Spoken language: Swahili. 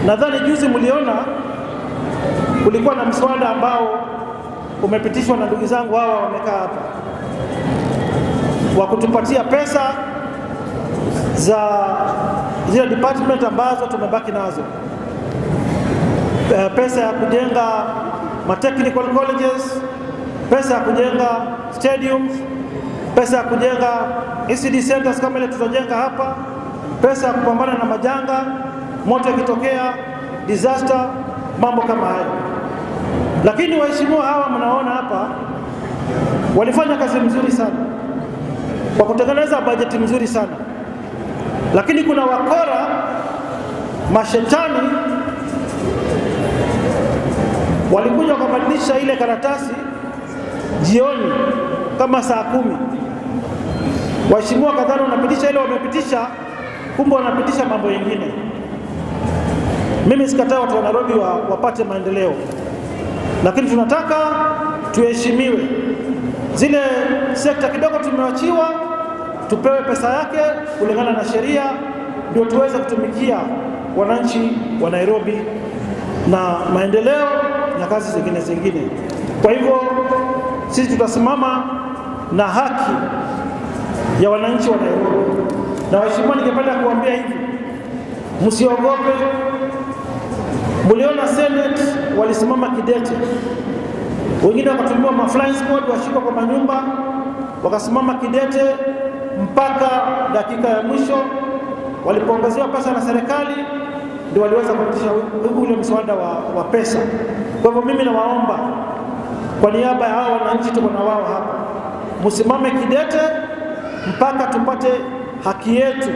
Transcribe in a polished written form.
Nadhani juzi mliona kulikuwa na mswada ambao umepitishwa na ndugu zangu hawa wamekaa hapa, wa kutupatia pesa za zile department ambazo tumebaki nazo, pesa ya kujenga technical colleges, pesa ya kujenga stadiums, pesa ya kujenga ECD centers kama ile tutajenga hapa, pesa ya kupambana na majanga, moto ikitokea, disaster, mambo kama hayo. Lakini waheshimiwa hawa mnaona hapa walifanya kazi nzuri sana kwa kutengeneza bajeti nzuri sana, lakini kuna wakora mashetani walikuja kubadilisha ile karatasi jioni kama saa 10. Waheshimiwa kadhaa wanapitisha ile wamepitisha, kumbe wanapitisha mambo mengine. Mimi sikataa watu wa Nairobi wapate maendeleo, lakini tunataka tuheshimiwe. Zile sekta kidogo tumewachiwa, tupewe pesa yake kulingana na sheria, ndio tuweze kutumikia wananchi wa Nairobi na maendeleo na kazi zingine. Kwa hivyo sisi tutasimama na haki ya wananchi wa Nairobi. Na waheshimiwa, ningependa kuambia hivi, msiogope. Mliona Senate walisimama kidete, wengine wakatumiwa maflying squad washikwa kwa manyumba, wakasimama kidete mpaka dakika ya mwisho walipoongezewa pesa na serikali ndio waliweza kupitisha ule mswada wa pesa. Kwa hivyo mimi nawaomba kwa niaba ya hao wananchi tuko na wao hapa, msimame kidete mpaka tupate haki yetu.